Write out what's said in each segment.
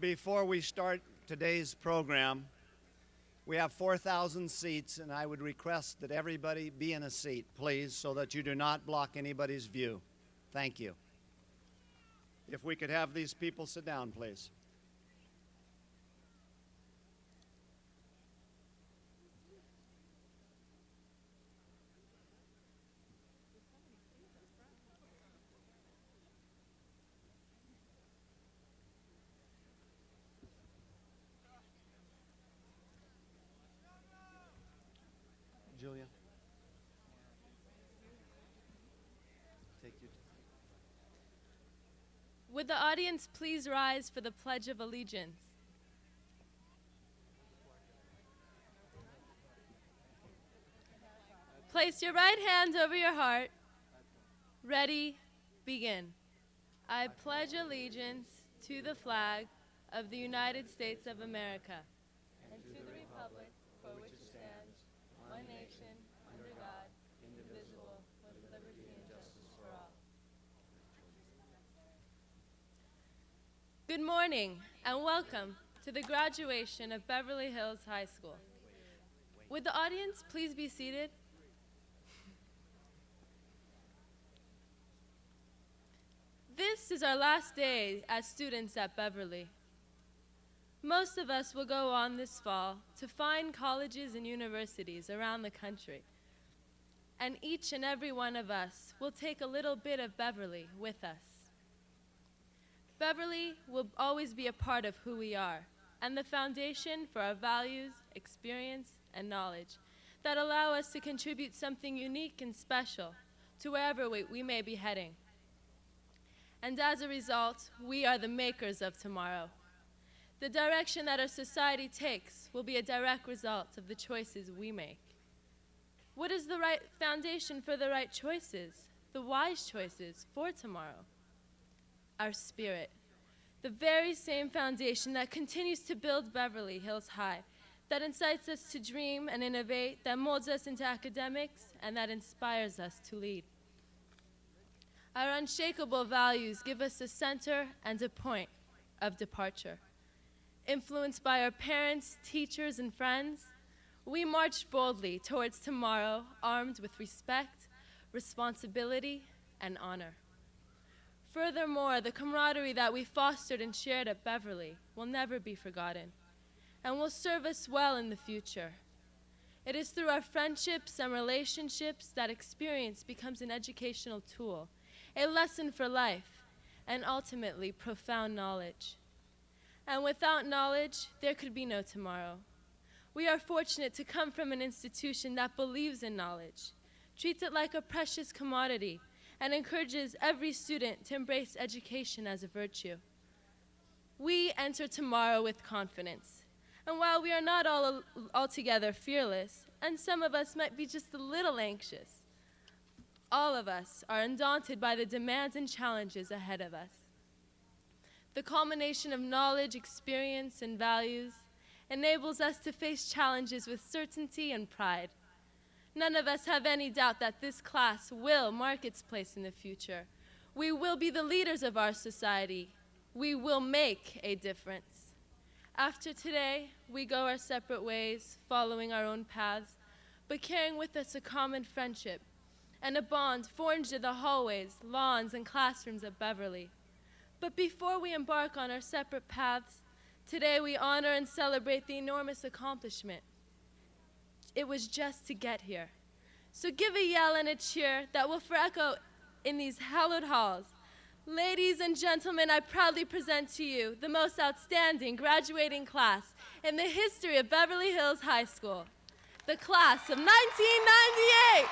Before we start today's program, we have 4,000 seats, and I would request that everybody be in a seat, please, so that you do not block anybody's view. Thank you. If we could have these people sit down, please. Julia. Take you. Would the audience please rise for the Pledge of Allegiance? Place your right hand over your heart. Ready, begin. I pledge allegiance to the flag of the United States of America and to the republic for which it stands, one nation, under God, indivisible, with liberty and justice for all. Good morning and welcome to the graduation of Beverly Hills High School. Would the audience please be seated? This is our last day as students at Beverly. Most of us will go on this fall to fine colleges and universities around the country. And each and every one of us will take a little bit of Beverly with us. Beverly will always be a part of who we are and the foundation for our values, experience, and knowledge that allow us to contribute something unique and special to wherever we may be heading. And as a result, we are the makers of tomorrow. The direction that our society takes will be a direct result of the choices we make. What is the right foundation for the right choices, the wise choices for tomorrow? Our spirit, the very same foundation that continues to build Beverly Hills High, that incites us to dream and innovate, that molds us into academics, and that inspires us to lead. Our unshakable values give us a center and a point of departure. Influenced by our parents, teachers, and friends, we march boldly towards tomorrow, armed with respect, responsibility, and honor. Furthermore, the camaraderie that we fostered and shared at Beverly will never be forgotten and will serve us well in the future. It is through our friendships and relationships that experience becomes an educational tool, a lesson for life, and ultimately profound knowledge. And without knowledge, there could be no tomorrow. We are fortunate to come from an institution that believes in knowledge, treats it like a precious commodity, and encourages every student to embrace education as a virtue. We enter tomorrow with confidence. And while we are not altogether fearless, and some of us might be just a little anxious, all of us are undaunted by the demands and challenges ahead of us. The culmination of knowledge, experience, and values enables us to face challenges with certainty and pride. None of us have any doubt that this class will mark its place in the future. We will be the leaders of our society. We will make a difference. After today, we go our separate ways, following our own paths, but carrying with us a common friendship and a bond forged in the hallways, lawns, and classrooms of Beverly. But before we embark on our separate paths, today we honor and celebrate the enormous accomplishment. It was just to get here. So give a yell and a cheer that will forecho in these hallowed halls. Ladies and gentlemen, I proudly present to you the most outstanding graduating class in the history of Beverly Hills High School, the class of 1998.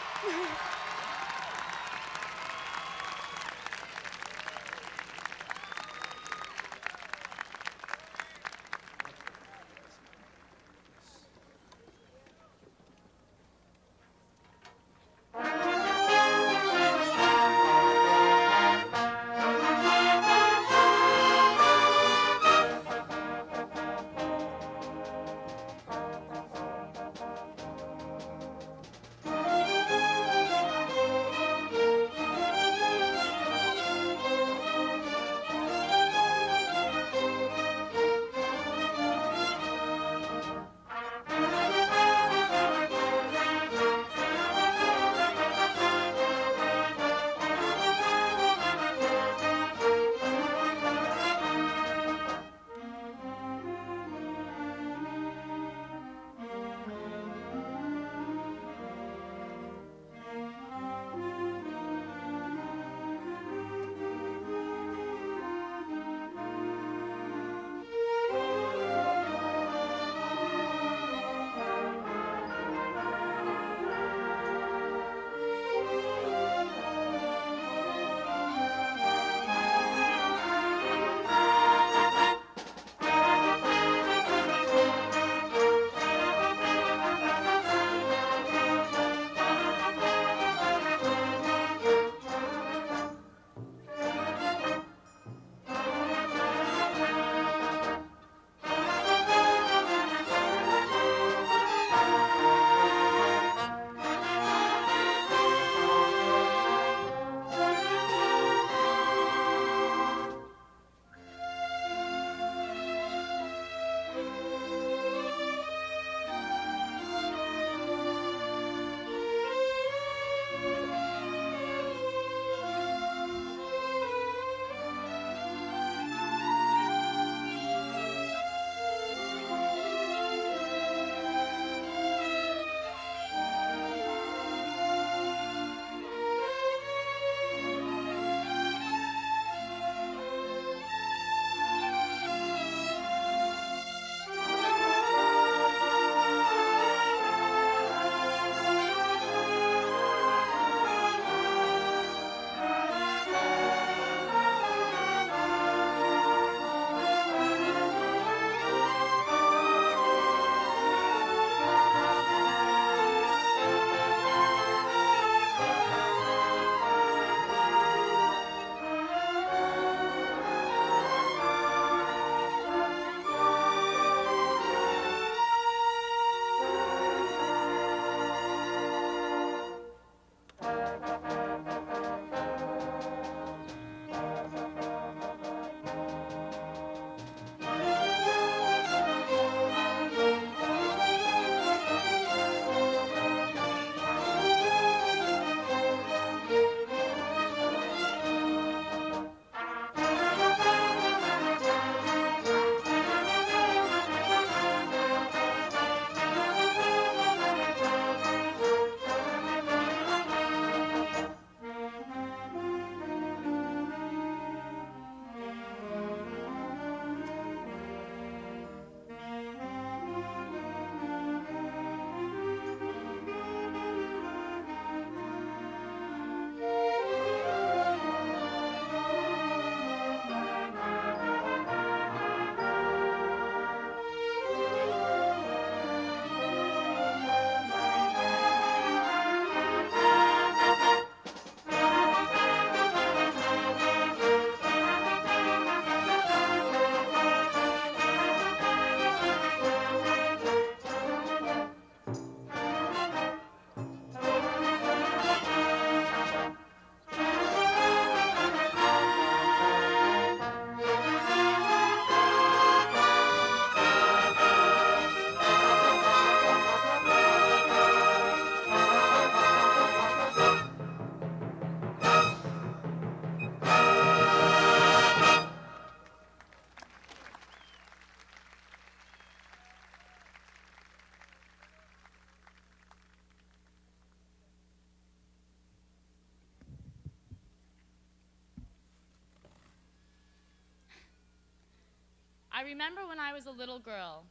I remember when I was a little girl,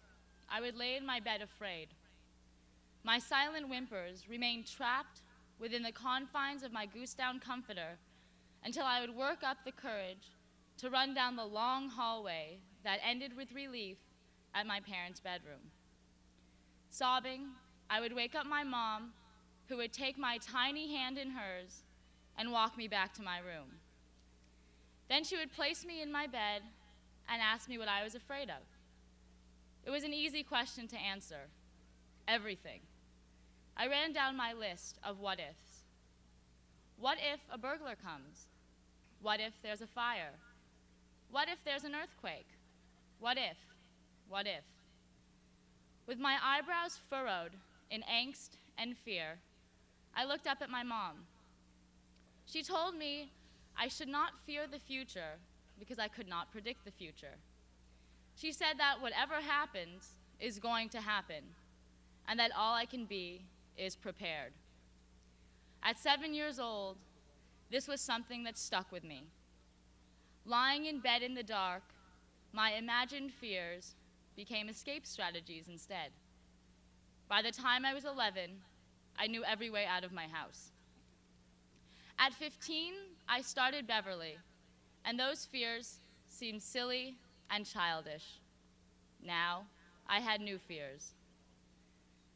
I would lay in my bed afraid. My silent whimpers remained trapped within the confines of my goose-down comforter until I would work up the courage to run down the long hallway that ended with relief at my parents' bedroom. Sobbing, I would wake up my mom, who would take my tiny hand in hers and walk me back to my room. Then she would place me in my bed and ask me what I was afraid of. It was an easy question to answer. Everything. I ran down my list of what-ifs. What if a burglar comes? What if there's a fire? What if there's an earthquake? What if? What if? With my eyebrows furrowed in angst and fear, I looked up at my mom. She told me I should not fear the future because I could not predict the future. She said that whatever happens is going to happen, and that all I can be is prepared. At 7 years old, this was something that stuck with me. Lying in bed in the dark, my imagined fears became escape strategies instead. By the time I was 11, I knew every way out of my house. At 15, I started Beverly, and those fears seemed silly and childish. Now, I had new fears.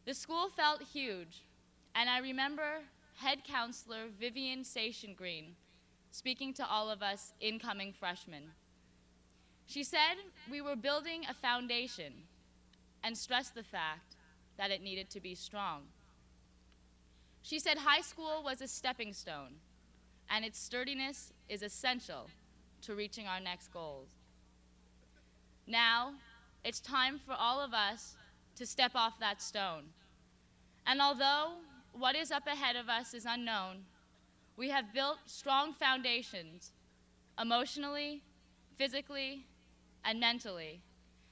The school felt huge, and I remember head counselor Vivian Sation Green speaking to all of us incoming freshmen. She said we were building a foundation and stressed the fact that it needed to be strong. She said high school was a stepping stone, and its sturdiness is essential to reaching our next goals. Now, it's time for all of us to step off that stone. And although what is up ahead of us is unknown, we have built strong foundations emotionally, physically, and mentally,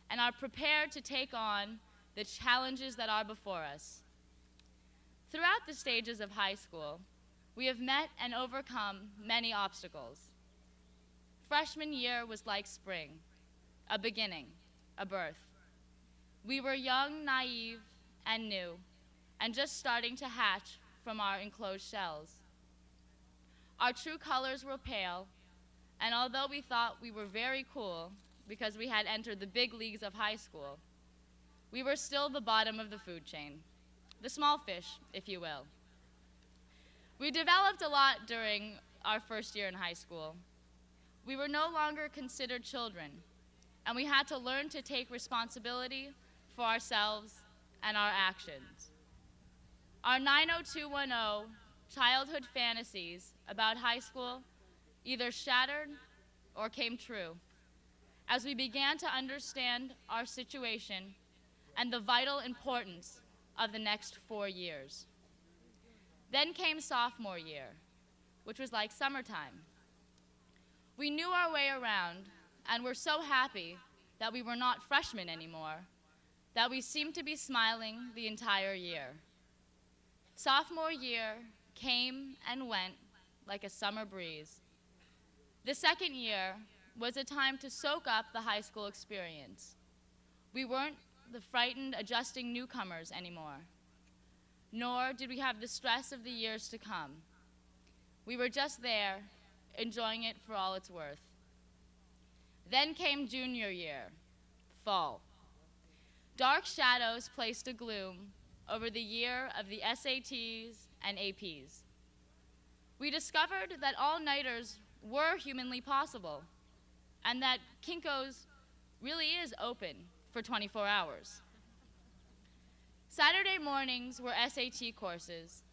and are prepared to take on the challenges that are before us. Throughout the stages of high school, we have met and overcome many obstacles. Freshman year was like spring, a beginning, a birth. We were young, naive, and new, and just starting to hatch from our enclosed shells. Our true colors were pale, and although we thought we were very cool because we had entered the big leagues of high school, we were still the bottom of the food chain, the small fish, if you will. We developed a lot during our first year in high school. We were no longer considered children, and we had to learn to take responsibility for ourselves and our actions. Our 90210 childhood fantasies about high school either shattered or came true as we began to understand our situation and the vital importance of the next 4 years. Then came sophomore year, which was like summertime. We knew our way around and were so happy that we were not freshmen anymore, that we seemed to be smiling the entire year. Sophomore year came and went like a summer breeze. The second year was a time to soak up the high school experience. We weren't the frightened, adjusting newcomers anymore, nor did we have the stress of the years to come. We were just there, enjoying it for all it's worth. Then came junior year, fall. Dark shadows placed a gloom over the year of the SATs and APs. We discovered that all-nighters were humanly possible, and that Kinko's really is open for 24 hours. Saturday mornings were SAT courses,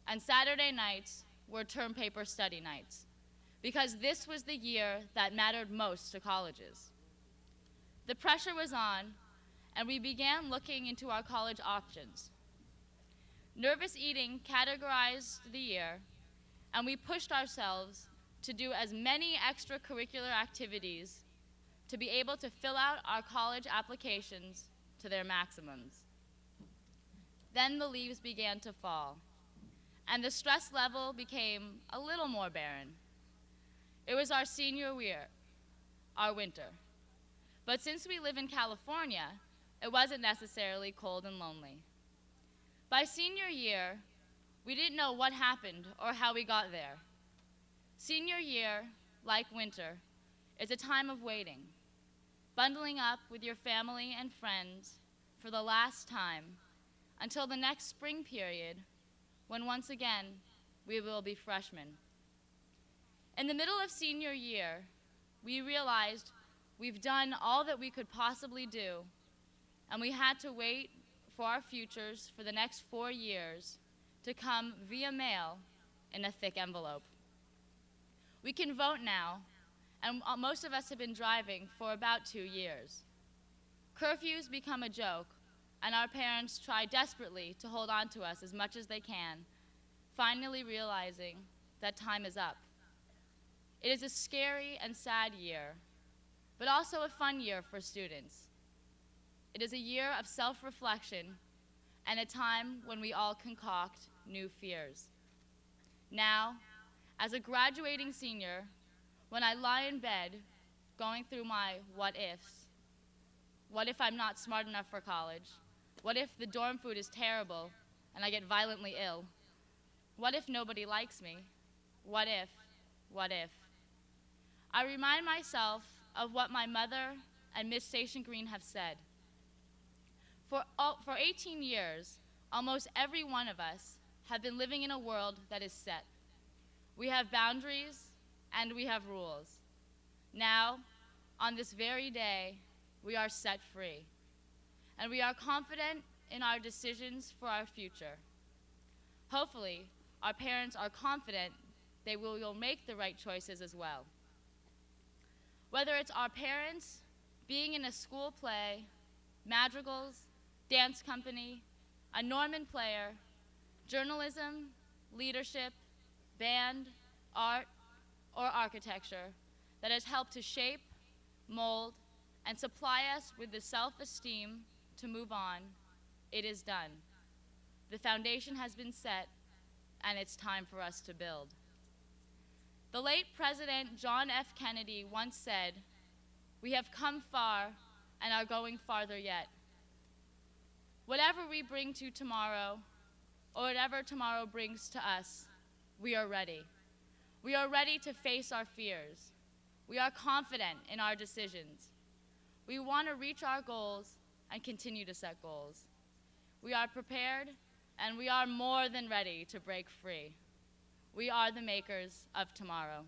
and Saturday nights were term paper study nights, because this was the year that mattered most to colleges. The pressure was on, and we began looking into our college options. Nervous eating categorized the year, and we pushed ourselves to do as many extracurricular activities to be able to fill out our college applications to their maximums. Then the leaves began to fall, and the stress level became a little more barren. It was our senior year, our winter. But since we live in California, it wasn't necessarily cold and lonely. By senior year, we didn't know what happened or how we got there. Senior year, like winter, is a time of waiting, bundling up with your family and friends for the last time until the next spring period, when once again we will be freshmen. In the middle of senior year, we realized we've done all that we could possibly do, and we had to wait for our futures for the next 4 years to come via mail in a thick envelope. We can vote now, and most of us have been driving for about 2 years. Curfews become a joke, and our parents try desperately to hold on to us as much as they can, finally realizing that time is up. It is a scary and sad year, but also a fun year for students. It is a year of self-reflection and a time when we all concoct new fears. Now, as a graduating senior, when I lie in bed going through my what-ifs, what if I'm not smart enough for college? What if the dorm food is terrible and I get violently ill? What if nobody likes me? What if, what if? I remind myself of what my mother and Miss Station Green have said. For 18 years, almost every one of us have been living in a world that is set. We have boundaries and we have rules. Now, on this very day, we are set free, and we are confident in our decisions for our future. Hopefully, our parents are confident they will make the right choices as well. Whether it's our parents, being in a school play, madrigals, dance company, a Norman player, journalism, leadership, band, art, or architecture that has helped to shape, mold, and supply us with the self-esteem to move on, it is done. The foundation has been set, and it's time for us to build. The late President John F. Kennedy once said, "We have come far and are going farther yet." Whatever we bring to tomorrow, or whatever tomorrow brings to us, we are ready. We are ready to face our fears. We are confident in our decisions. We want to reach our goals and continue to set goals. We are prepared, and we are more than ready to break free. We are the makers of tomorrow.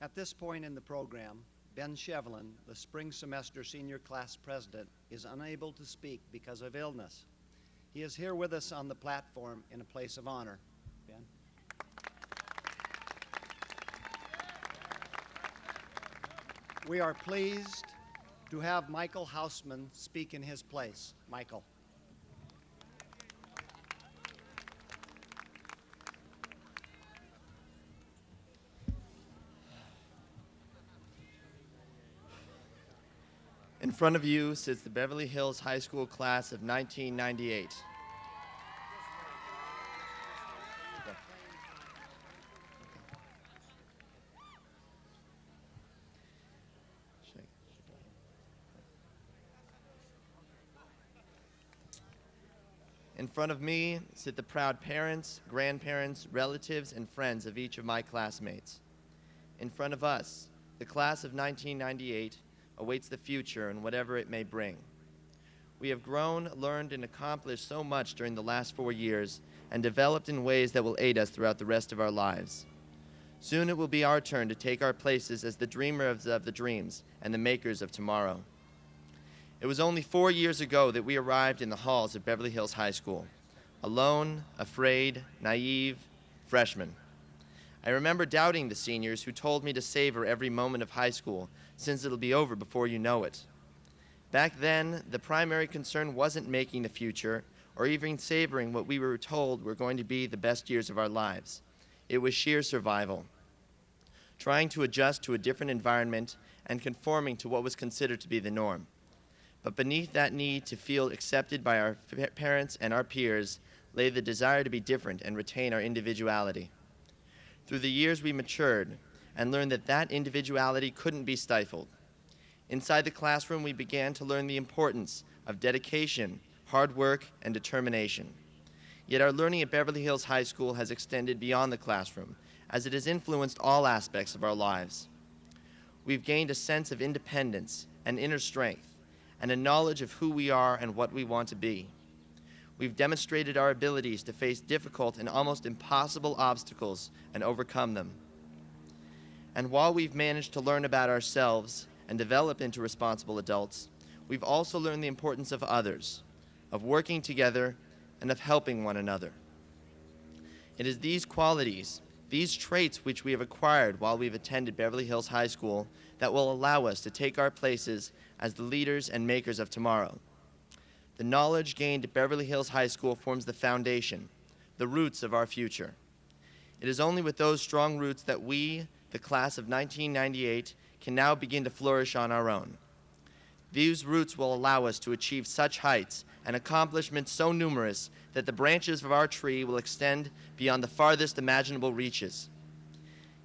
At this point in the program, Ben Shevlin, the spring semester senior class president, is unable to speak because of illness. He is here with us on the platform in a place of honor. Ben? We are pleased to have Michael Hausman speak in his place. Michael. In front of you sits the Beverly Hills High School class of 1998. In front of me sit the proud parents, grandparents, relatives, and friends of each of my classmates. In front of us, the class of 1998 awaits the future and whatever it may bring. We have grown, learned, and accomplished so much during the last 4 years and developed in ways that will aid us throughout the rest of our lives. Soon it will be our turn to take our places as the dreamers of the dreams and the makers of tomorrow. It was only 4 years ago that we arrived in the halls of Beverly Hills High School, alone, afraid, naive, freshmen. I remember doubting the seniors who told me to savor every moment of high school, since it'll be over before you know it. Back then, the primary concern wasn't making the future or even savoring what we were told were going to be the best years of our lives. It was sheer survival, trying to adjust to a different environment and conforming to what was considered to be the norm. But beneath that need to feel accepted by our parents and our peers lay the desire to be different and retain our individuality. Through the years, we matured and learned that that individuality couldn't be stifled. Inside the classroom, we began to learn the importance of dedication, hard work, and determination. Yet our learning at Beverly Hills High School has extended beyond the classroom, as it has influenced all aspects of our lives. We've gained a sense of independence and inner strength, and a knowledge of who we are and what we want to be. We've demonstrated our abilities to face difficult and almost impossible obstacles and overcome them. And while we've managed to learn about ourselves and develop into responsible adults, we've also learned the importance of others, of working together, and of helping one another. It is these qualities, these traits which we have acquired while we've attended Beverly Hills High School that will allow us to take our places as the leaders and makers of tomorrow. The knowledge gained at Beverly Hills High School forms the foundation, the roots of our future. It is only with those strong roots that we, the class of 1998, can now begin to flourish on our own. These roots will allow us to achieve such heights and accomplishments so numerous that the branches of our tree will extend beyond the farthest imaginable reaches.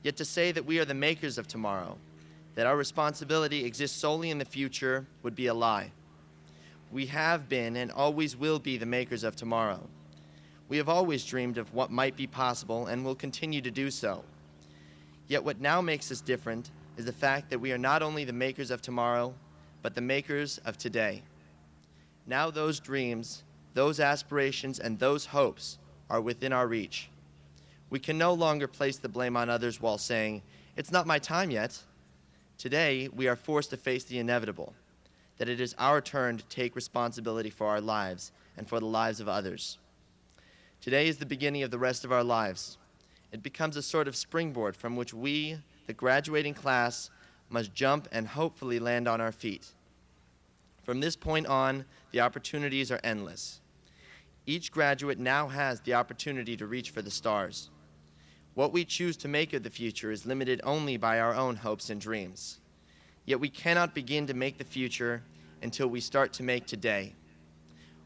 Yet to say that we are the makers of tomorrow, that our responsibility exists solely in the future, would be a lie. We have been and always will be the makers of tomorrow. We have always dreamed of what might be possible and will continue to do so. Yet what now makes us different is the fact that we are not only the makers of tomorrow, but the makers of today. Now those dreams, those aspirations, and those hopes are within our reach. We can no longer place the blame on others while saying, "It's not my time yet." Today, we are forced to face the inevitable, that it is our turn to take responsibility for our lives and for the lives of others. Today is the beginning of the rest of our lives. It becomes a sort of springboard from which we, the graduating class, must jump and hopefully land on our feet. From this point on, the opportunities are endless. Each graduate now has the opportunity to reach for the stars. What we choose to make of the future is limited only by our own hopes and dreams. Yet we cannot begin to make the future until we start to make today.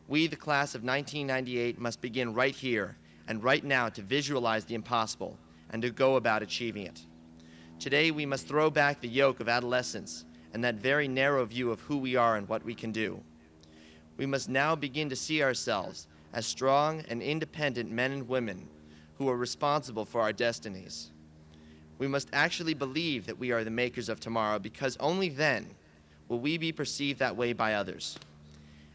We, the class of 1998, must begin right here and right now to visualize the impossible and to go about achieving it. Today, we must throw back the yoke of adolescence and that very narrow view of who we are and what we can do. We must now begin to see ourselves as strong and independent men and women who are responsible for our destinies. We must actually believe that we are the makers of tomorrow, because only then will we be perceived that way by others.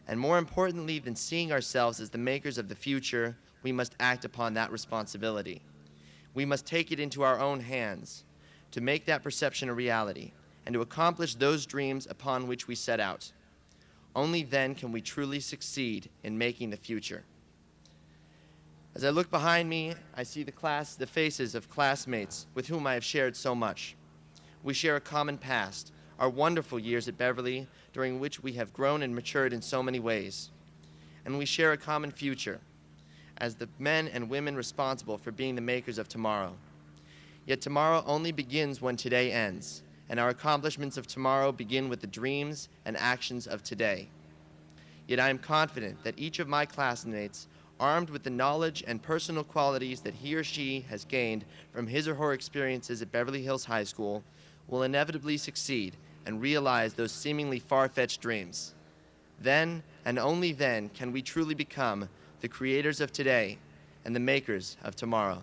And more importantly than seeing ourselves as the makers of the future, we must act upon that responsibility. We must take it into our own hands, to make that perception a reality and to accomplish those dreams upon which we set out. Only then can we truly succeed in making the future. As I look behind me, I see the faces of classmates with whom I have shared so much. We share a common past, our wonderful years at Beverly, during which we have grown and matured in so many ways. And we share a common future, as the men and women responsible for being the makers of tomorrow. Yet tomorrow only begins when today ends, and our accomplishments of tomorrow begin with the dreams and actions of today. Yet I am confident that each of my classmates, armed with the knowledge and personal qualities that he or she has gained from his or her experiences at Beverly Hills High School, will inevitably succeed and realize those seemingly far-fetched dreams. Then, and only then, can we truly become the creators of today and the makers of tomorrow.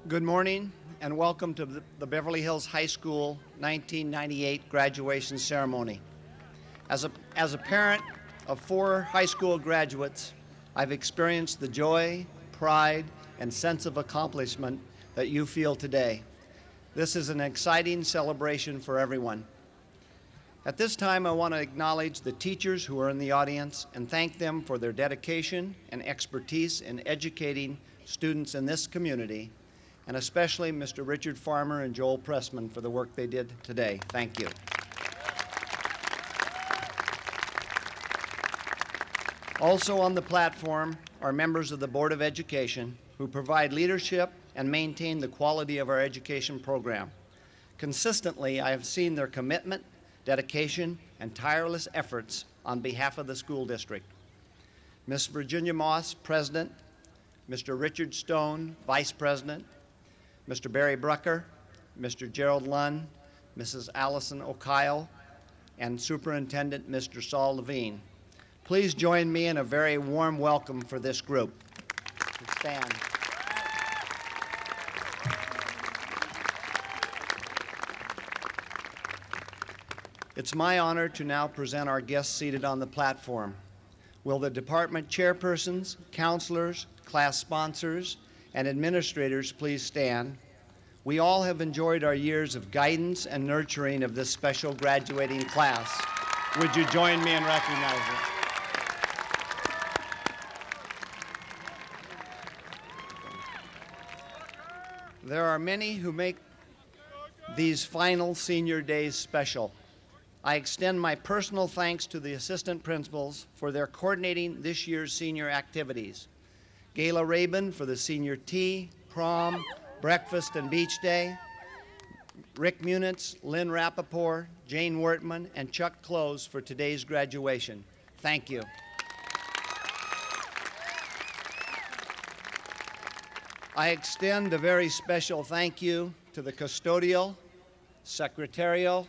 Good morning and welcome to the Beverly Hills High School 1998 graduation ceremony. As a parent of 4 high school graduates, I've experienced the joy, pride, and sense of accomplishment that you feel today. This is an exciting celebration for everyone. At this time, I want to acknowledge the teachers who are in the audience and thank them for their dedication and expertise in educating students in this community, and especially Mr. Richard Farmer and Joel Pressman for the work they did today. Thank you. Also on the platform are members of the Board of Education who provide leadership and maintain the quality of our education program. Consistently, I have seen their commitment, dedication, and tireless efforts on behalf of the school district. Ms. Virginia Moss, President, Mr. Richard Stone, Vice President, Mr. Barry Brucker, Mr. Gerald Lunn, Mrs. Allison O'Kyle, and Superintendent Mr. Saul Levine. Please join me in a very warm welcome for this group. Stand. It's my honor to now present our guests seated on the platform. Will the department chairpersons, counselors, class sponsors, and administrators please stand? We all have enjoyed our years of guidance and nurturing of this special graduating class. Would you join me in recognizing it? There are many who make these final senior days special. I extend my personal thanks to the assistant principals for their coordinating this year's senior activities. Gayla Rabin for the senior tea, prom, breakfast, and beach day. Rick Munitz, Lynn Rappaport, Jane Wortman, and Chuck Close for today's graduation. Thank you. I extend a very special thank you to the custodial, secretarial,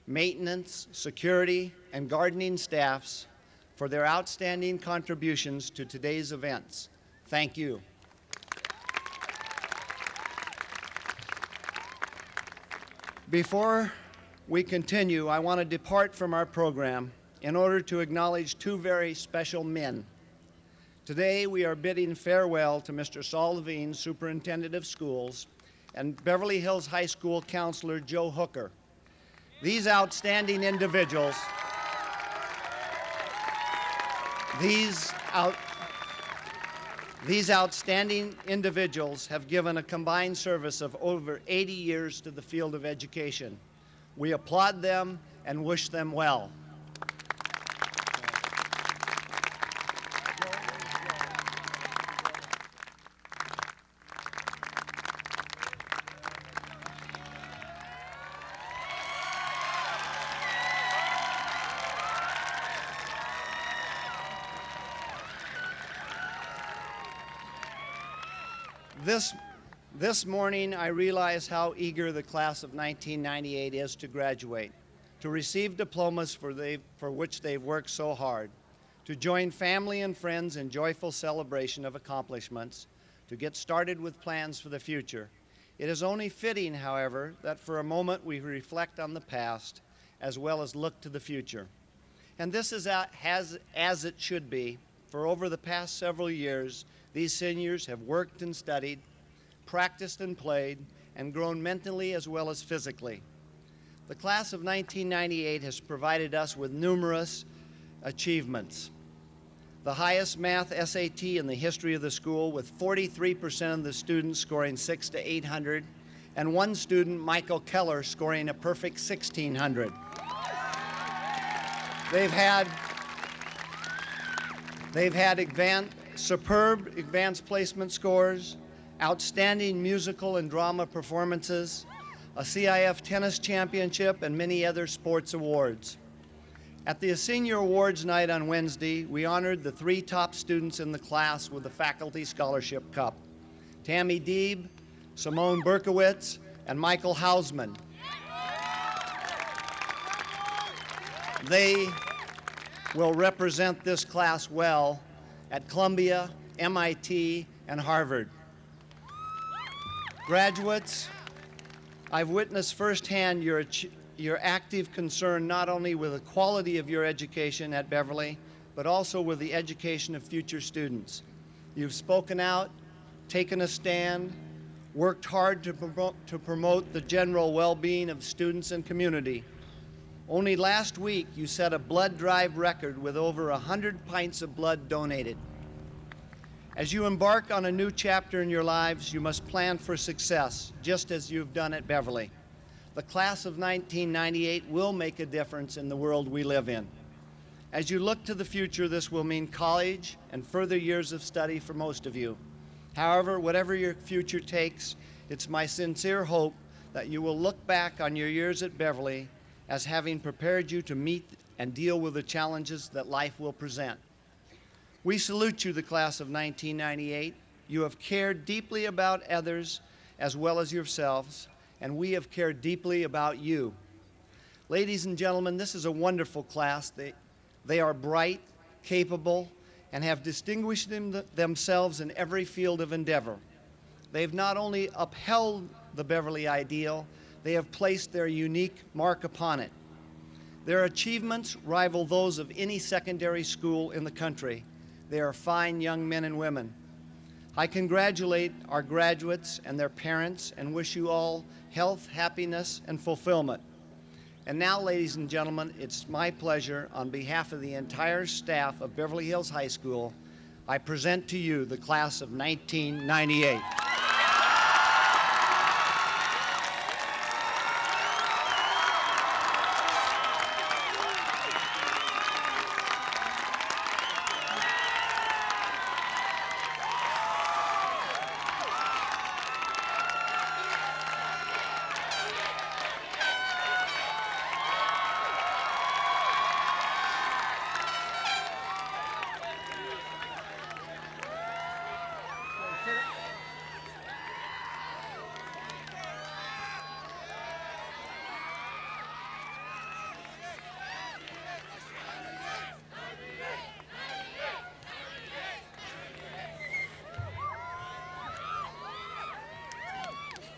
maintenance, security, and gardening staffs for their outstanding contributions to today's events. Thank you. Before we continue, I want to depart from our program in order to acknowledge 2 very special men. Today, we are bidding farewell to Mr. Saul Levine, Superintendent of Schools, and Beverly Hills High School Counselor Joe Hooker. These outstanding individuals, these outstanding individuals have given a combined service of over 80 years to the field of education. We applaud them and wish them well. This morning, I realize how eager the class of 1998 is to graduate, to receive diplomas for which they've worked so hard, to join family and friends in joyful celebration of accomplishments, to get started with plans for the future. It is only fitting, however, that for a moment we reflect on the past as well as look to the future. And this is as it should be, for over the past several years, these seniors have worked and studied, practiced and played, and grown mentally as well as physically. The class of 1998 has provided us with numerous achievements. The highest math SAT in the history of the school, with 43% of the students scoring 600 to 800, and one student, Michael Keller, scoring a perfect 1600. They've had superb advanced placement scores, outstanding musical and drama performances, a CIF tennis championship, and many other sports awards. At the Senior Awards Night on Wednesday, we honored the 3 top students in the class with the Faculty Scholarship Cup: Tammy Deeb, Simone Berkowitz, and Michael Hausman. They will represent this class well at Columbia, MIT, and Harvard. Graduates, I've witnessed firsthand your active concern not only with the quality of your education at Beverly, but also with the education of future students. You've spoken out, taken a stand, worked hard to promote the general well-being of students and community. Only last week, you set a blood drive record with over 100 pints of blood donated. As you embark on a new chapter in your lives, you must plan for success, just as you've done at Beverly. The class of 1998 will make a difference in the world we live in. As you look to the future, this will mean college and further years of study for most of you. However, whatever your future takes, it's my sincere hope that you will look back on your years at Beverly as having prepared you to meet and deal with the challenges that life will present. We salute you, the class of 1998. You have cared deeply about others as well as yourselves, and we have cared deeply about you. Ladies and gentlemen, this is a wonderful class. They are bright, capable, and have distinguished themselves in every field of endeavor. They've not only upheld the Beverly ideal, they have placed their unique mark upon it. Their achievements rival those of any secondary school in the country. They are fine young men and women. I congratulate our graduates and their parents and wish you all health, happiness, and fulfillment. And now, ladies and gentlemen, it's my pleasure, on behalf of the entire staff of Beverly Hills High School, I present to you the class of 1998.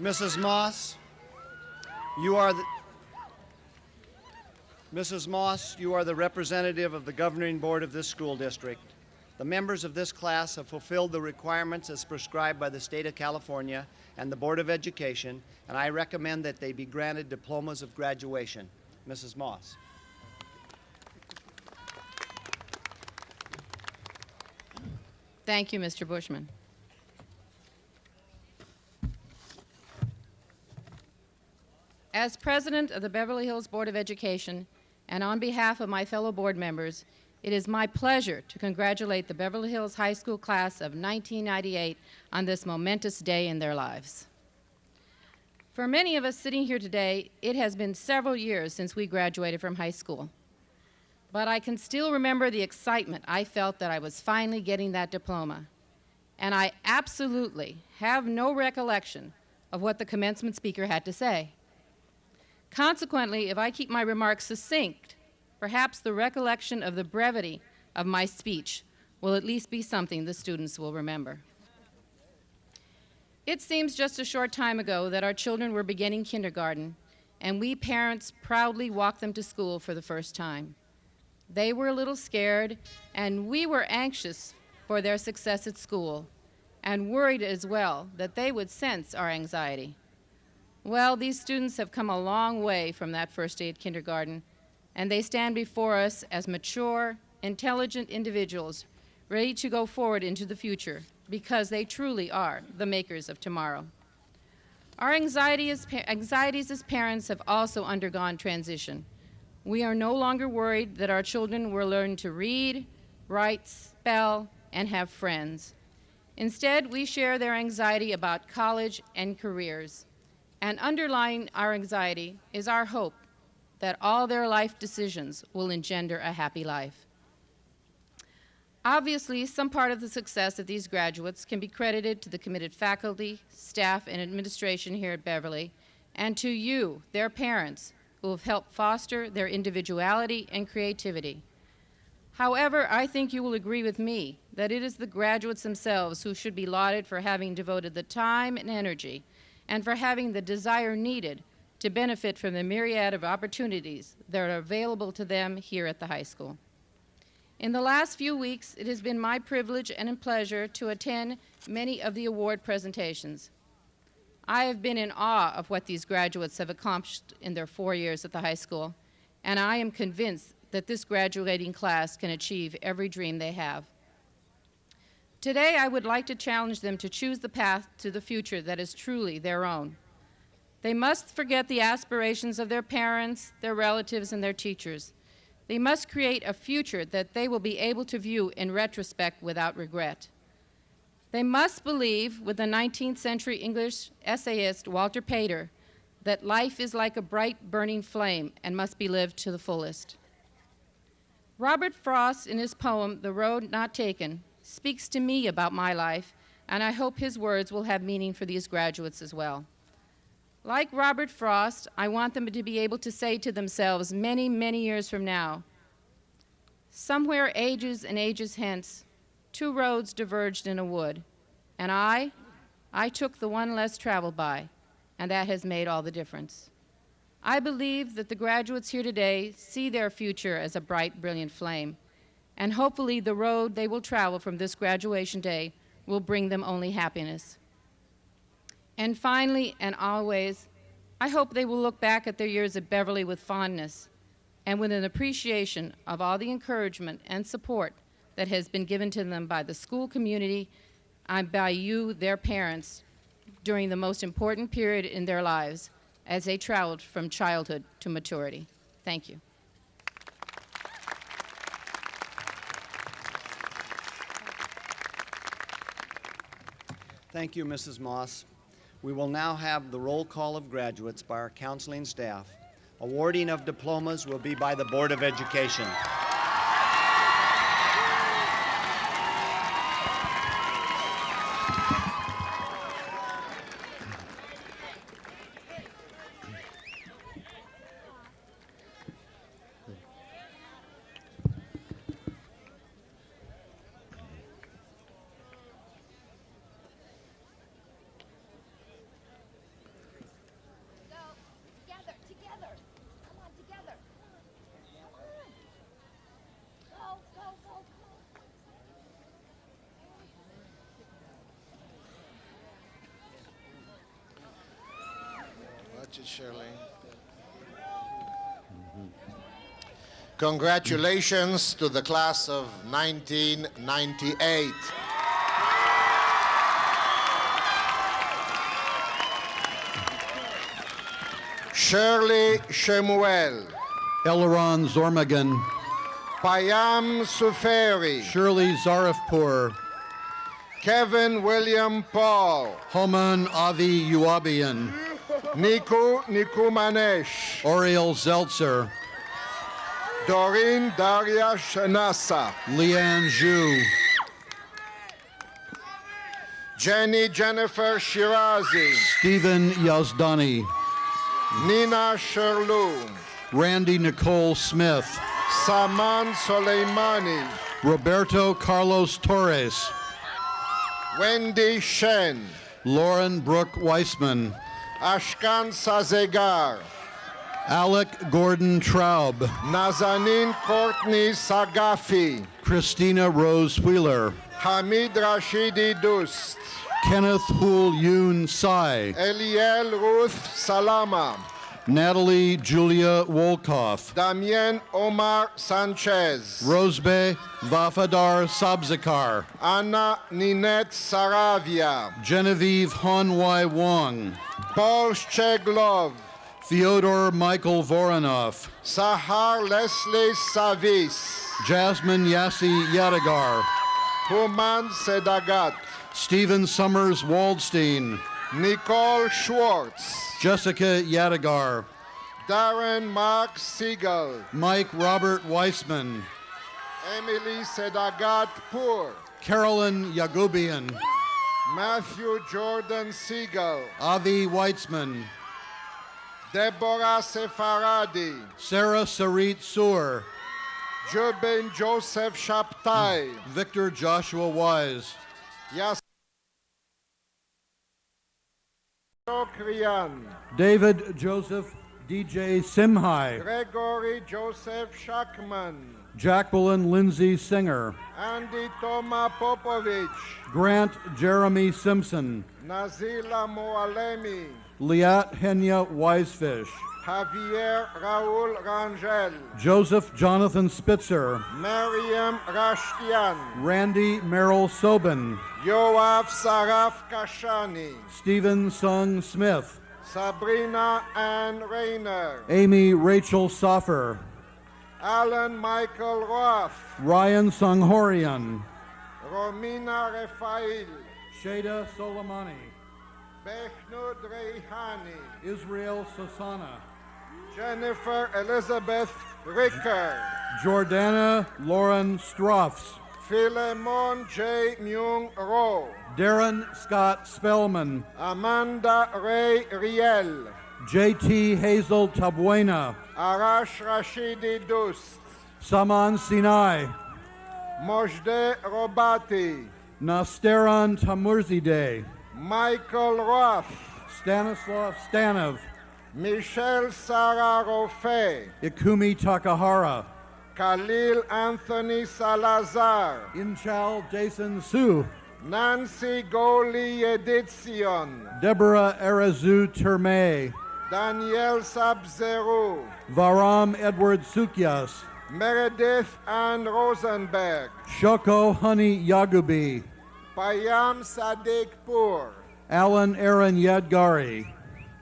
Mrs. Moss, you are the representative of the governing board of this school district. The members of this class have fulfilled the requirements as prescribed by the state of California and the Board of Education, and I recommend that they be granted diplomas of graduation. Mrs. Moss. Thank you, Mr. Bushman. As president of the Beverly Hills Board of Education, and on behalf of my fellow board members, it is my pleasure to congratulate the Beverly Hills High School class of 1998 on this momentous day in their lives. For many of us sitting here today, it has been several years since we graduated from high school. But I can still remember the excitement I felt that I was finally getting that diploma. And I absolutely have no recollection of what the commencement speaker had to say. Consequently, if I keep my remarks succinct, perhaps the recollection of the brevity of my speech will at least be something the students will remember. It seems just a short time ago that our children were beginning kindergarten, and we parents proudly walked them to school for the first time. They were a little scared, and we were anxious for their success at school, and worried as well that they would sense our anxiety. Well, these students have come a long way from that first day at kindergarten, and they stand before us as mature, intelligent individuals ready to go forward into the future because they truly are the makers of tomorrow. Our anxieties as parents have also undergone transition. We are no longer worried that our children will learn to read, write, spell, and have friends. Instead, we share their anxiety about college and careers. And underlying our anxiety is our hope that all their life decisions will engender a happy life. Obviously, some part of the success of these graduates can be credited to the committed faculty, staff, and administration here at Beverly, and to you, their parents, who have helped foster their individuality and creativity. However, I think you will agree with me that it is the graduates themselves who should be lauded for having devoted the time and energy and for having the desire needed to benefit from the myriad of opportunities that are available to them here at the high school. In the last few weeks, it has been my privilege and pleasure to attend many of the award presentations. I have been in awe of what these graduates have accomplished in their 4 years at the high school, and I am convinced that this graduating class can achieve every dream they have. Today, I would like to challenge them to choose the path to the future that is truly their own. They must forget the aspirations of their parents, their relatives, and their teachers. They must create a future that they will be able to view in retrospect without regret. They must believe, with the 19th century English essayist Walter Pater, that life is like a bright burning flame and must be lived to the fullest. Robert Frost, in his poem, The Road Not Taken, speaks to me about my life, and I hope his words will have meaning for these graduates as well. Like Robert Frost, I want them to be able to say to themselves many, many years from now, somewhere ages and ages hence, 2 roads diverged in a wood, and I took the one less traveled by, and that has made all the difference. I believe that the graduates here today see their future as a bright, brilliant flame, and hopefully the road they will travel from this graduation day will bring them only happiness. And finally, and always, I hope they will look back at their years at Beverly with fondness and with an appreciation of all the encouragement and support that has been given to them by the school community and by you, their parents, during the most important period in their lives as they traveled from childhood to maturity. Thank you. Thank you, Mrs. Moss. We will now have the roll call of graduates by our counseling staff. Awarding of diplomas will be by the Board of Education. Shirley. Congratulations to the class of 1998. Shirley Shemuel. Elron Zormagan. Payam Suferi. Shirley Zarifpour. Kevin William Paul. Homan Avi Uabian. Niku Nikumanesh. Oriel Zeltzer. Doreen Daria Shanasa. Leanne Zhu. Jenny Jennifer Shirazi. Stephen Yazdani. Nina Sherlou. Randy Nicole Smith. Saman Soleimani. Roberto Carlos Torres. Wendy Shen. Lauren Brooke Weissman. Ashkan Sazegar. Alec Gordon Traub. Nazanin Courtney Sagafi. Christina Rose Wheeler. Hamid Rashidi Dust. Kenneth Hul Yoon Sai. Eliel Ruth Salama. Natalie Julia Wolkoff. Damien Omar Sanchez. Rosbe Vafadar Sabzakar. Anna Ninette Saravia. Genevieve Hanwai Wong. Paul Sheglov. Fyodor Michael Voronov. Sahar Leslie Savis. Jasmine Yassi Yadigar. Human Sedagat. Stephen Summers Waldstein. Nicole Schwartz. Jessica Yadigar. Darren Mark Siegel. Mike Robert Weissman. Emily Sedagat Poor. Carolyn Yagubian. Matthew Jordan Siegel. Avi Weitzman. Deborah Sefaradi. Sarah Sarit Sur. Jubin Joseph Shaptai. Victor Joshua Wise. Yasser Okrian, David Joseph DJ Simhai, Gregory Joseph Shackman, Jacqueline Lindsay Singer, Andy Toma Popovich, Grant Jeremy Simpson, Nazila Moalemi, Liat Henya Wisefish, Javier Raul Rangel, Joseph Jonathan Spitzer, Miriam Rashtian, Randy Merrill Sobin, Yoav Saraf Kashani, Stephen Sung Smith, Sabrina Ann Rayner, Amy Rachel Soffer, Alan Michael Roth, Ryan Songhorian, Romina Refail, Shada Soleimani, Behnud Reihani, Israel Sosana, Jennifer Elizabeth Ricker, Jordana Lauren Stroffs, Philemon J. Myung Ro, Darren Scott Spellman, Amanda Ray Riel, JT Hazel Tabuena, Arash Rashidi Dust, Saman Sinai, Mojde Robati, Nasteran Tamurzideh, Michael Roth, Stanislav Stanov, Michelle Sarah Rofe, Ikumi Takahara, Khalil Anthony Salazar, Inchal Jason Su, Nancy Goli Edition, Deborah Arazu Terme, Daniel Sabzeru, Varam Edward Sukyas, Meredith Ann Rosenberg, Shoko Honey Yagubi, Payam Sadiq Pur, Alan Aaron Yadgari,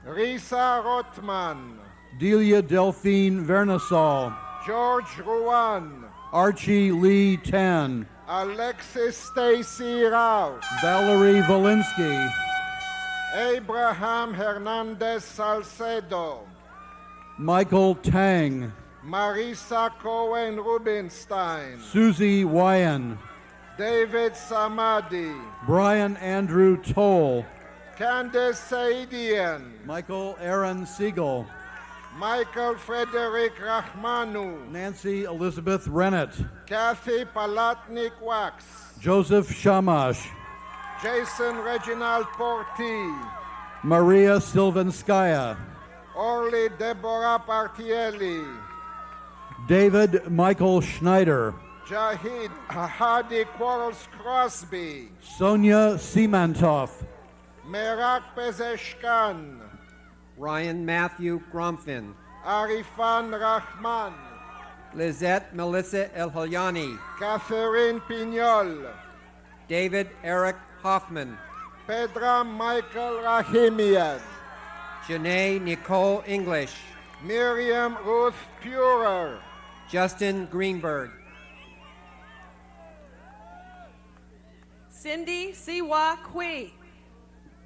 Risa Rotman, Delia Delphine Vernasol, George Ruan, Archie Lee Tan, Alexis Stacy Rao, Valerie Volinsky, Abraham Hernandez Salcedo, Michael Tang, Marisa Cohen Rubinstein, Susie Wyan, David Samadi, Brian Andrew Toll, Candace Saidian, Michael Aaron Siegel, Michael Frederick Rahmanu, Nancy Elizabeth Rennett, Kathy Palatnik Wax, Joseph Shamash, Jason Reginald Porti, Maria Silvanskaya, Orly Deborah Partielli, David Michael Schneider, Jahid Hadi Quarles Crosby, Sonia Simantov, Merak Pezeshkan, Ryan Matthew Gromfin, Arifan Rahman, Lizette Melissa El-Halyani, Catherine Pignol, David Eric Hoffman, Pedram Michael Rahimian, Janae Nicole English, Miriam Ruth Purer, Justin Greenberg, Cindy Siwa Kui,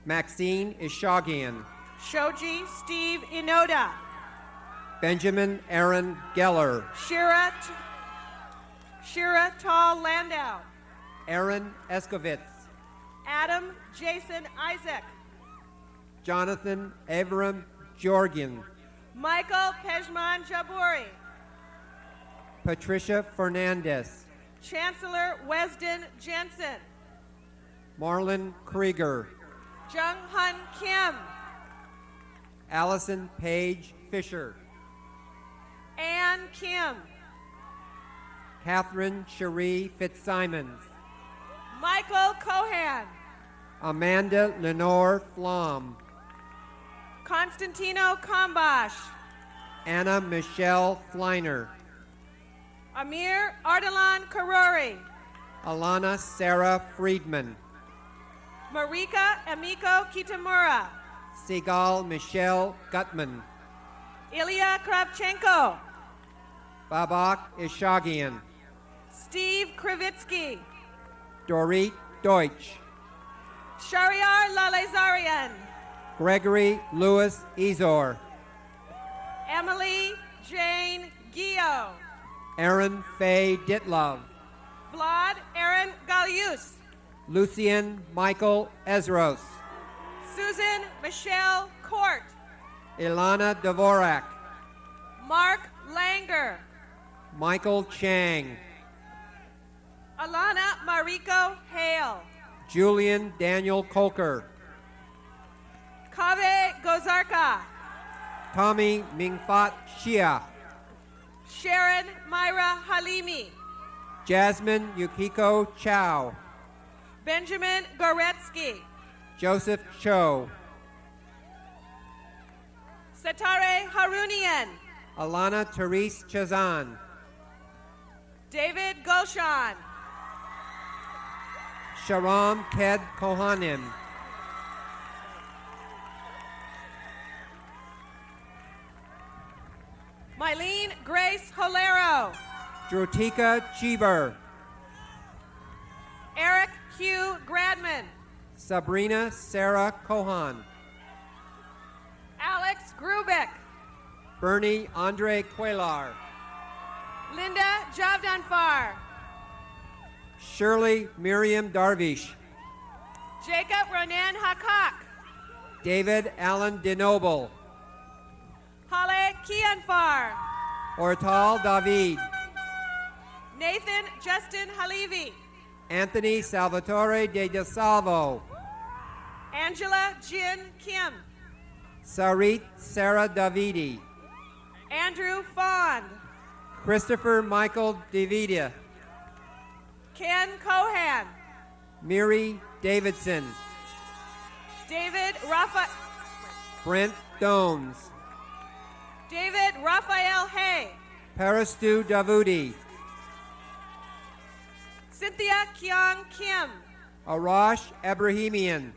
Maxine Ishagian, Shoji Steve Inoda, Benjamin Aaron Geller, Shira Tall Landau, Aaron Eskovitz, Adam Jason Isaac, Jonathan Avram Jorgen, Michael Pejman Jabouri, Patricia Fernandez, Chancellor Wesden Jensen, Marlon Krieger, Jung Hun Kim, Allison Page Fisher, Ann Kim, Catherine Cherie Fitzsimons, Michael Cohan, Amanda Lenore Flom, Constantino Kambash, Anna Michelle Fleiner, Amir Ardalan Karori, Alana Sarah Friedman, Marika Emiko Kitamura, Sigal Michelle Gutman, Ilya Kravchenko, Babak Ishagian, Steve Krivitsky, Dorit Deutsch, Shariar Lalezarian, Gregory Louis Ezor, Emily Jane Gio, Aaron Faye Ditlov, Vlad Aaron Galius, Lucien Michael Ezros, Susan Michelle Court, Ilana Dvorak, Mark Langer, Michael Chang, Alana Mariko Hale, Julian Daniel Kolker, Kaveh Gozarka. Tommy Mingfat Shia. Sharon Myra Halimi. Jasmine Yukiko Chow. Benjamin Goretsky. Joseph Cho. Satare Harunian. Alana Therese Chazan. David Goshan. Sharam Ked Kohanim. Mylene Grace Holero. Drutika Cheever. Eric Hugh Gradman. Sabrina Sarah Kohan. Alex Grubik. Bernie Andre Quaylar. Linda Javdanfar. Shirley Miriam Darvish. Jacob Ronan Hakak. David Allen DeNoble. Hale Kianfar. Ortal David. Nathan Justin Halevi. Anthony Salvatore de Salvo. Angela Jin Kim. Sarit Sarah Davidi. Andrew Fond. Christopher Michael Davida. Ken Cohan. Miri Davidson. David Raphael. Brent Domes. David Raphael Hay. Parastu Davudi. Cynthia Kyung Kim. Arash Abrahamian.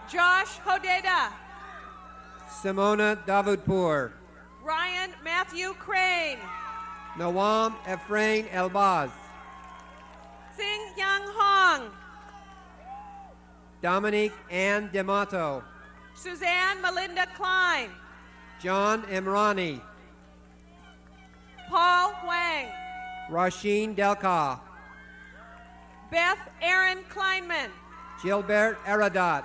Josh Hodeda. Simona Davudpur. Ryan Matthew Crane. Nawam Efrain Elbaz. Sing Young Hong. Dominique Ann D'Amato. Suzanne Melinda Klein. John Imrani. Paul Huang. Rasheen Delka. Beth Aaron Kleinman. Gilbert Eradat.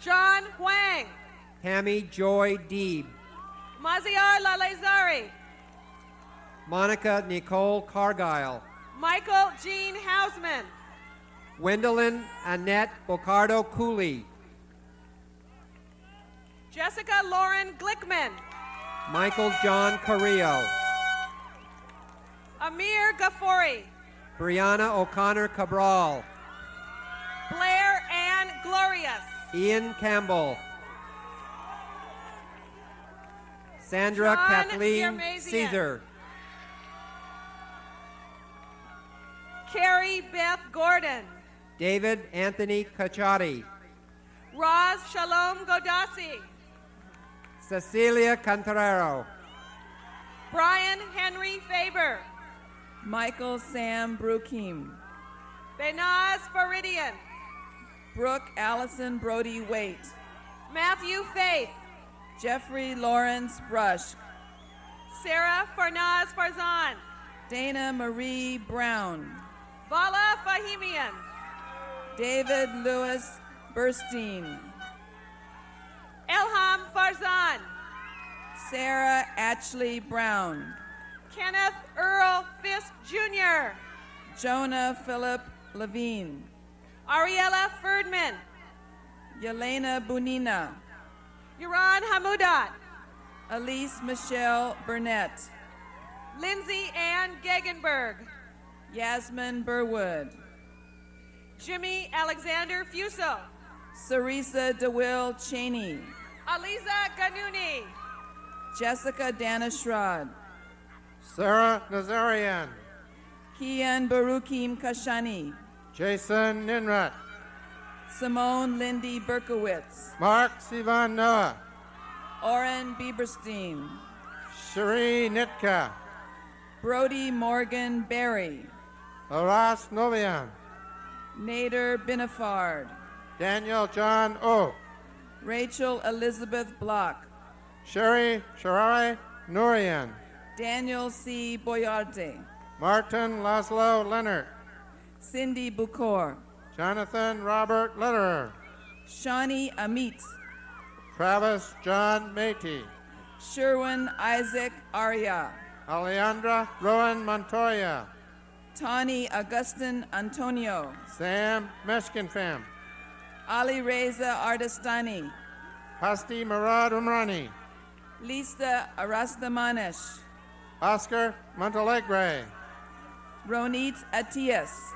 John Huang. Tammy Joy Deeb. Maziar Lalezari. Monica Nicole Cargile. Michael Jean Hausman. Wendelin Annette Bocardo Cooley. Jessica Lauren Glickman. Michael John Carrillo. Amir Ghaffori. Brianna O'Connor Cabral. Blair Ann Glorious. Ian Campbell. Sandra John Kathleen Yermazian. Caesar. Carrie Beth Gordon. David Anthony Cacciati. Roz Shalom Godassi. Cecilia Cantarero. Brian Henry Faber. Michael Sam Brukim. Benaz Faridian. Brooke Allison Brody Waite. Matthew Faith. Jeffrey Lawrence Brush. Sarah Farnaz Farzan. Dana Marie Brown. Vala Fahimian. David Lewis Burstein. Elham Farzan. Sarah Ashley Brown. Kenneth Earl Fisk Jr. Jonah Philip Levine. Ariella Ferdman. Yelena Bunina. Yaron Hamudat. Elise Michelle Burnett. Lindsay Ann Gegenberg. Yasmin Burwood. Jimmy Alexander Fuso. Sarisa DeWill Cheney. Aliza Ganuni. Jessica Dana Shrod. Sarah Nazarian. Kian Barukim Kashani. Jason Ninrat. Simone Lindy Berkowitz. Mark Sivan Noah. Oren Bieberstein. Cherie Nitka. Brody Morgan Berry. Aras Novian. Nader Binafard. Daniel John O. Rachel Elizabeth Block. Sherry Sharare Nurian. Daniel C. Boyarte. Martin Laszlo Leonard. Cindy Bukor. Jonathan Robert Lederer. Shawnee Amit. Travis John Matey. Sherwin Isaac Arya. Alejandra Rowan Montoya. Tawny Augustin Antonio. Sam Meskinfam. Ali Reza Ardestani, Hasti Murad Umrani, Lisa Arastamanesh, Oscar Montalegre, Ronit Atias,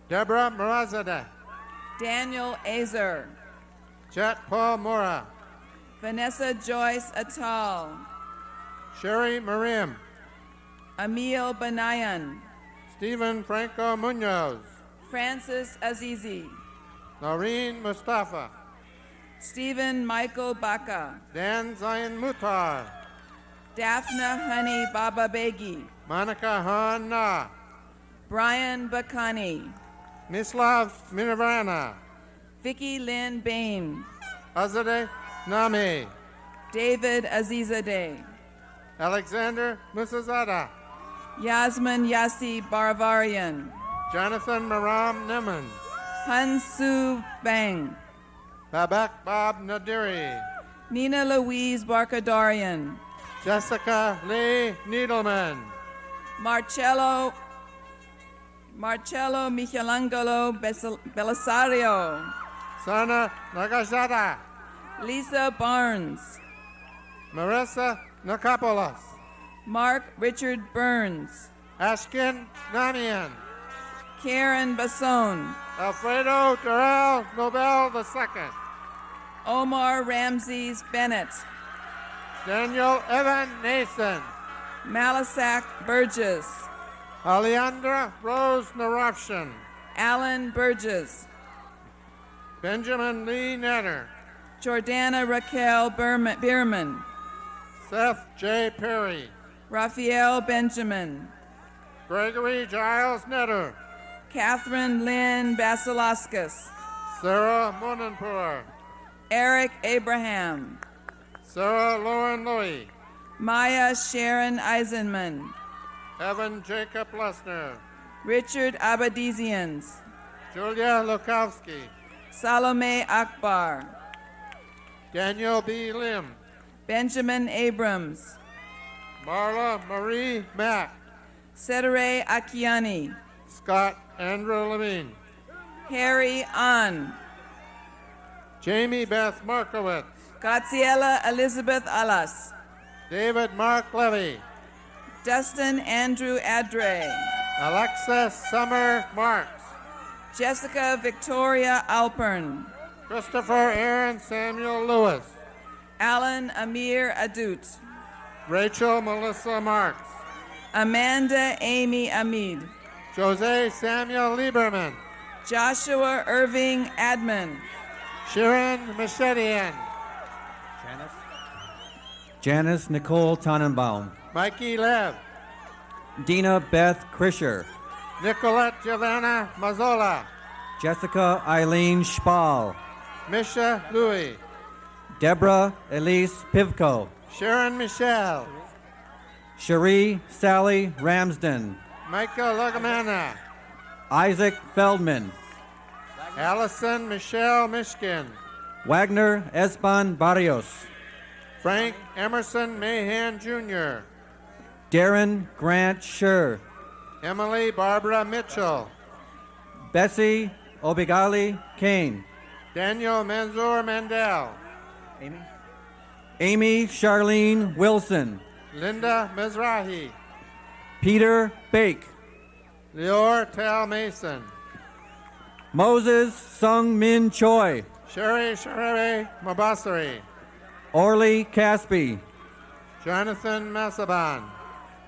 Deborah Murazadeh, Daniel Azer, Jet Paul Mora, Vanessa Joyce Atal, Sherry Mariam, Emil Banayan, Stephen Franco Munoz, Francis Azizi, Noreen Mustafa, Stephen Michael Baca, Dan Zain Mutar, Daphna Honey Baba Begi, Monica Han Na, Brian Bakani, Mislav Minivrana, Vicky Lynn Bain, Azadeh Nami, David Azizadeh, Alexander Musazada, Yasmin Yassi Baravarian, Jonathan Maram Neman, Hansu Bang, Babak Bob Nadiri, Nina Louise Barkadarian, Jessica Lee Needleman, Marcello Michelangelo Belisario, Sana Nagazada, Lisa Barnes, Marissa Nakapolas, Mark Richard Burns, Ashkin Namian, Karen Basson, Alfredo Durrell Nobel II, Omar Ramses Bennett, Daniel Evan Nason, Malasak Burgess, Alejandra Rose Narofshin, Alan Burgess, Benjamin Lee Netter, Jordana Raquel Bierman, Seth J. Perry, Raphael Benjamin, Gregory Giles Netter, Catherine Lynn Basilauskas, Sarah Monenpour, Eric Abraham, Sarah Lauren Louie, Maya Sharon Eisenman, Evan Jacob Lesner, Richard Abadizians, Julia Lukowski, Salome Akbar, Daniel B. Lim, Benjamin Abrams, Marla Marie Mack, Cedere Akiani, Scott Andrew Levine, Harry Ahn, Jamie Beth Markowitz, Graciela Elizabeth Alas, David Mark Levy, Dustin Andrew Adre, Alexis Summer Marks, Jessica Victoria Alpern, Christopher Aaron Samuel Lewis, Alan Amir Adut, Rachel Melissa Marks, Amanda Amy Amid, Jose Samuel Lieberman, Joshua Irving Adman, Sharon Machetian, Janice Nicole Tannenbaum, Mikey Lev, Dina Beth Krischer, Nicolette Giovanna Mazzola, Jessica Eileen Spall, Misha Louie, Deborah Elise Pivko, Sharon Michelle, Cherie Sally Ramsden, Micah Lagamana, Isaac Feldman, Allison Michelle Mishkin, Wagner Esban Barrios, Frank Emerson Mahan Jr., Darren Grant Scher, Emily Barbara Mitchell, Bessie Obigali Kane, Daniel Manzoor Mandel, Amy Charlene Wilson, Linda Mizrahi, Peter Bake, Lior Tal Mason, Moses Sung Min Choi, Sherry Sherebe Mabasari, Orly Caspi, Jonathan Masaban,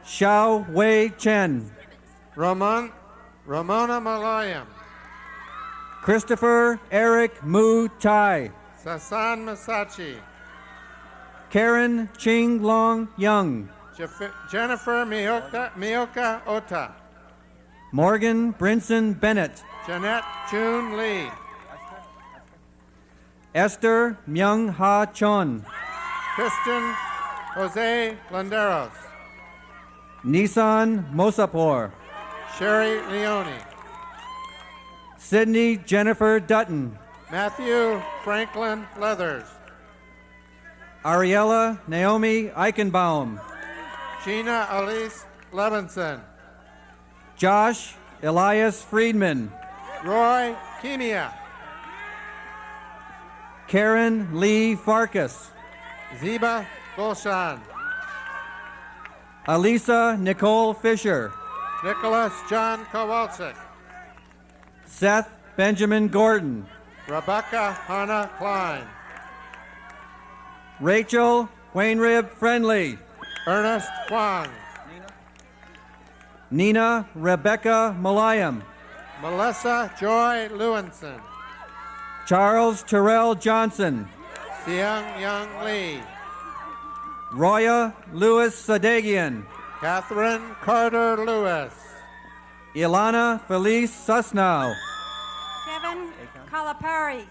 Xiao Wei Chen, Ramona Maloyam, Christopher Eric Mu Tai, Sasan Masachi, Karen Ching Long Young, Jennifer Mioka Ota, Morgan Brinson Bennett, Jeanette June Lee, Esther Myung Ha Chon, Christian Jose Landeros, Nissan Mosapor, Sherry Leone, Sydney Jennifer Dutton, Matthew Franklin Leathers, Ariella Naomi Eichenbaum, Gina Elise Levinson, Josh Elias Friedman, Roy Kimia. Karen Lee Farkas. Ziba Gulshan. Alisa Nicole Fisher. Nicholas John Kowalczyk. Seth Benjamin Gordon. Rebecca Hannah Klein. Rachel Wainrib Friendly. Ernest Kwong. Nina Rebecca Malayam. Melissa Joy Lewinson. Charles Terrell Johnson. Seung Young Lee. Roya Lewis Sadagian. Catherine Carter Lewis. Ilana Felice Susnow. Kevin Kalapari.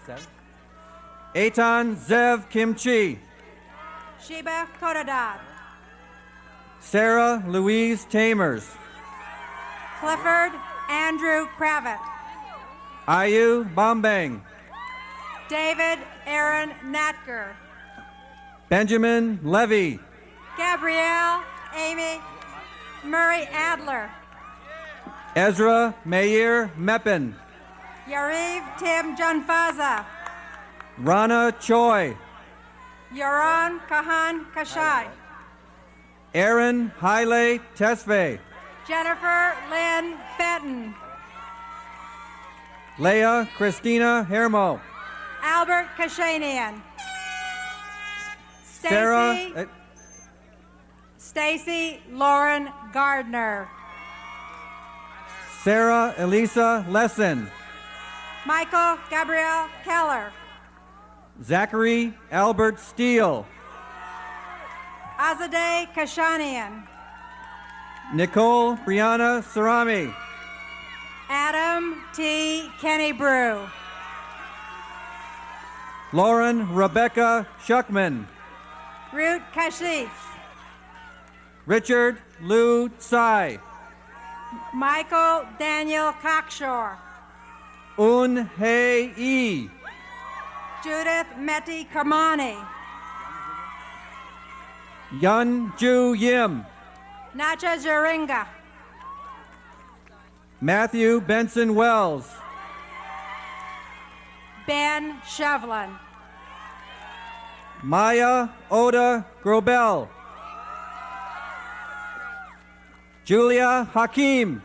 Eitan Zev Kimchi. Sheba Kodadad. Sarah Louise Tamers. Clifford Andrew Kravitz. Ayu Bombang. David Aaron Natker. Benjamin Levy. Gabrielle Amy Murray Adler. Ezra Meir Meppen. Yariv Tim Junfaza. Rana Choi. Yaron Kahan Kashai. Aaron Haile Tesfaye. Jennifer Lynn Fenton. Leah Christina Hermo. Albert Kashanian. Sarah Stacy Lauren Gardner. Sarah Elisa Lesson. Michael Gabrielle Keller. Zachary Albert Steele. Azadeh Kashanian. Nicole Brianna Sarami. Adam T. Kenny Brew. Lauren Rebecca Shuckman. Ruth Kashif. Richard Lou Tsai. Michael Daniel Cockshore. Un Hei E. Judith Meti Kamani. Yun Ju Yim. Nacha Jaringa. Matthew Benson Wells. Ben Shevlin. Maya Oda Grobel. Julia Hakim.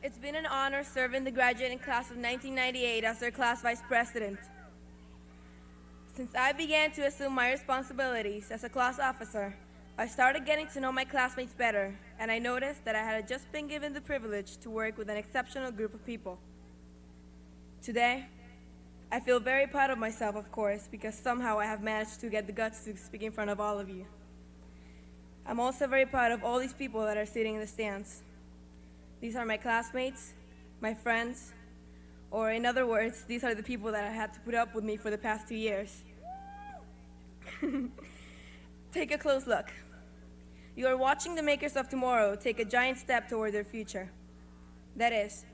It's been an honor serving the graduating class of 1998 as their class vice president. Since I began to assume my responsibilities as a class officer, I started getting to know my classmates better, and I noticed that I had just been given the privilege to work with an exceptional group of people. Today, I feel very proud of myself, of course, because somehow I have managed to get the guts to speak in front of all of you. I'm also very proud of all these people that are sitting in the stands. These are my classmates, my friends, or in other words, these are the people that have had to put up with me for the past 2 years. Take a close look. You are watching the makers of tomorrow take a giant step toward their future. That is,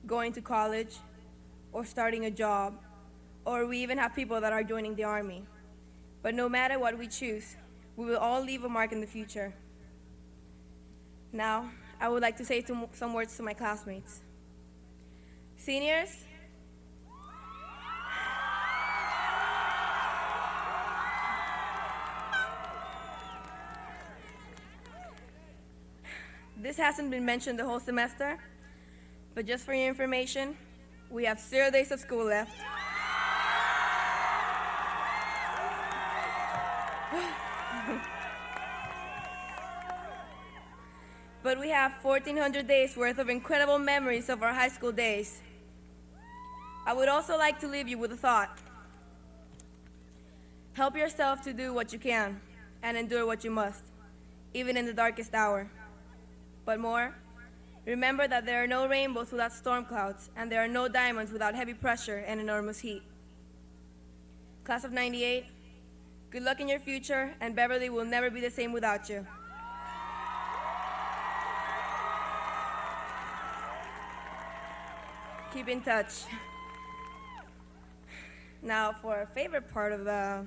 going to college, or starting a job, or we even have people that are joining the army. But no matter what we choose, we will all leave a mark in the future. Now, I would like to say some words to my classmates. Seniors, this hasn't been mentioned the whole semester, but just for your information, we have 0 days of school left. But we have 1,400 days worth of incredible memories of our high school days. I would also like to leave you with a thought. Help yourself to do what you can and endure what you must, even in the darkest hour. But more, remember that there are no rainbows without storm clouds, and there are no diamonds without heavy pressure and enormous heat. Class of '98, good luck in your future, and Beverly will never be the same without you. Keep in touch. Now for our favorite part of the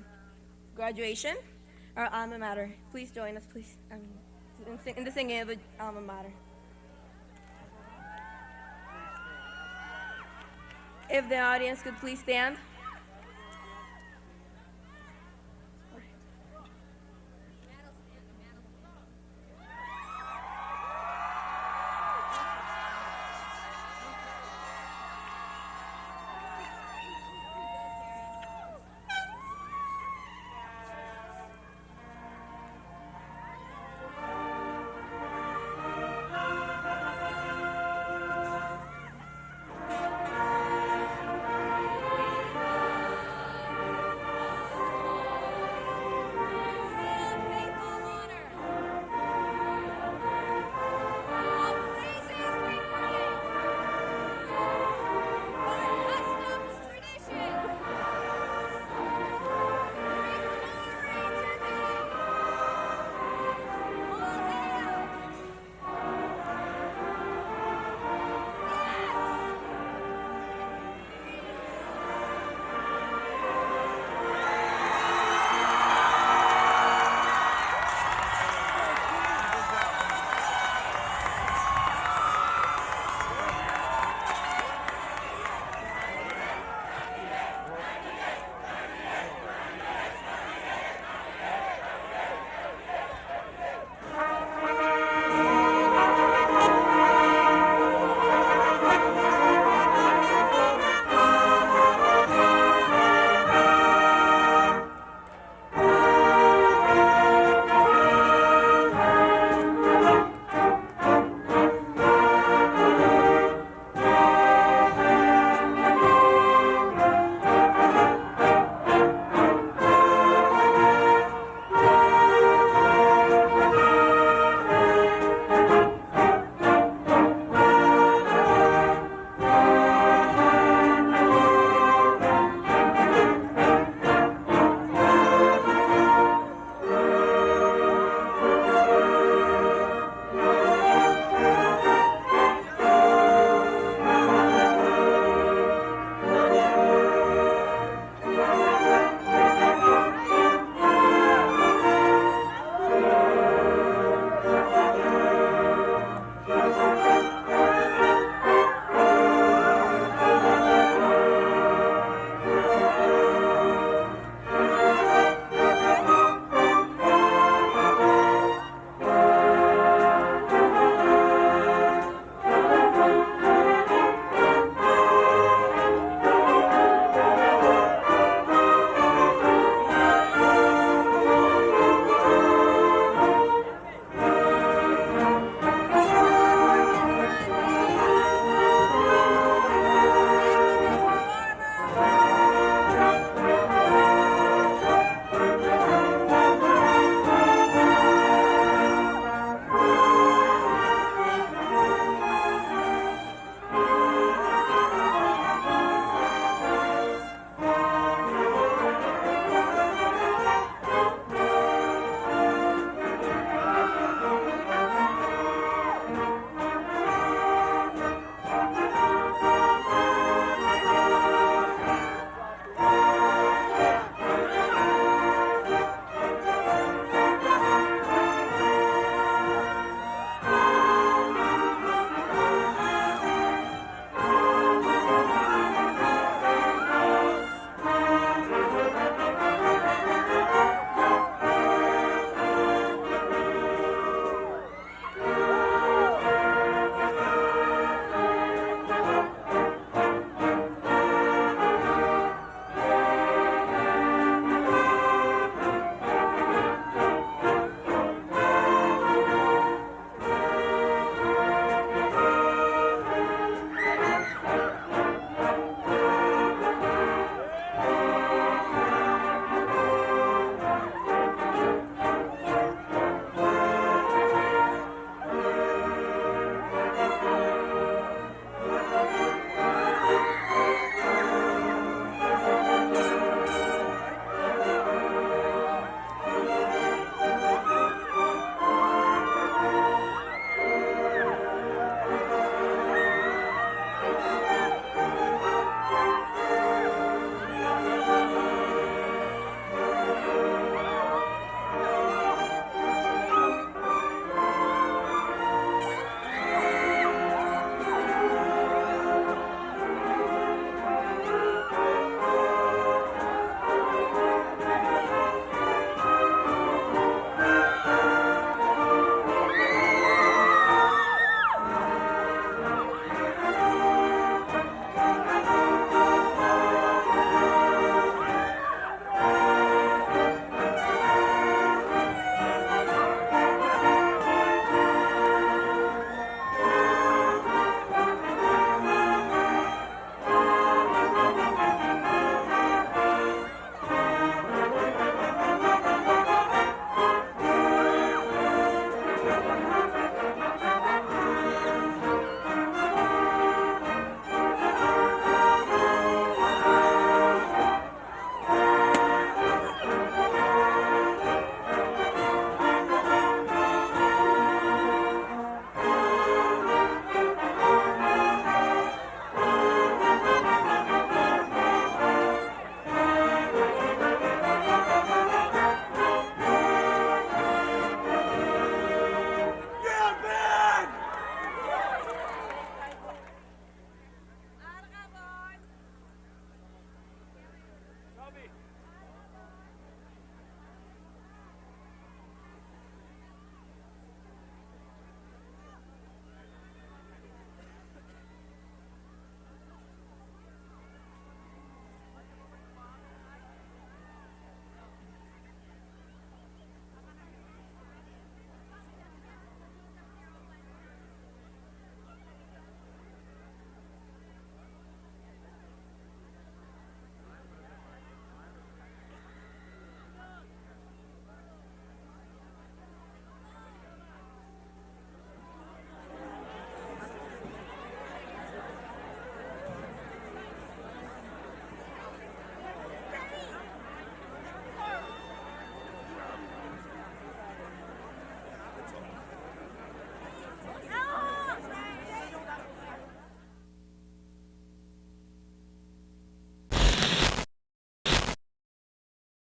graduation, our alma mater. Please join us, please, in the singing of the alma mater. If the audience could please stand.